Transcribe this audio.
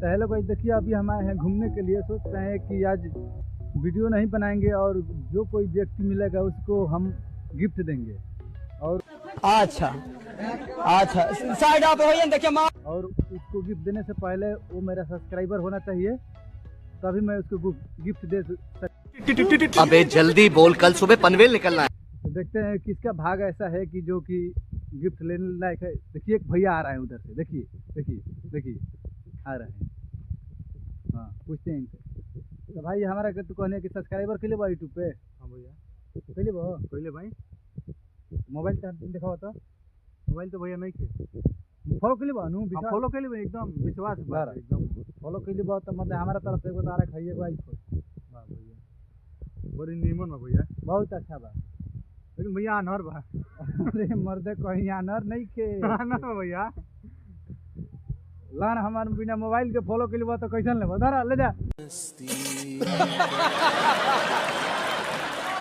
तो hello guys, देखिए अभी हम आए हैं घूमने के लिए। सोच रहे हैं कि आज वीडियो नहीं बनाएंगे और जो कोई व्यक्ति मिलेगा उसको हम गिफ्ट देंगे। और अच्छा अच्छा साइड आप हो देखिए और उसको गिफ्ट देने से पहले वो मेरा सब्सक्राइबर होना चाहिए, तभी मैं उसको गिफ्ट दे सकता। अबे जल्दी बोल, कल सुबह पनवेल निकलना है। तो देखते हैं किसका भाग ऐसा है कि जो कि गिफ्ट लेने लायक है। देखिए एक भैया आ रहा है उधर से, देखिए देखिए देखिए आ रहे हैं। हाँ, पूछते हैं इनसे। तो भाई हमारा तो कहने कि सब्सक्राइबर के लिए बा यूट्यूब पे। हाँ भैया पहले बा पहले भाई मोबाइल दिखाओ तो। मोबाइल तो भैया नहीं थे। फॉलो के लिए बा नु फॉलो के लिए एकदम विश्वास बात एकदम फॉलो के लिए बहुत मतलब हमारा तरफ से बता रहा खाइए भाई। वाह भैया बड़ी नीमन बा भैया, बहुत अच्छा बा। लेकिन भैया अनहर बा। अरे मर्दे कहीं अनहर नहीं के अनहर भैया लान हमारे बिना मोबाइल के फॉलो के लिए बा तो कैसन ले धरा ले जा।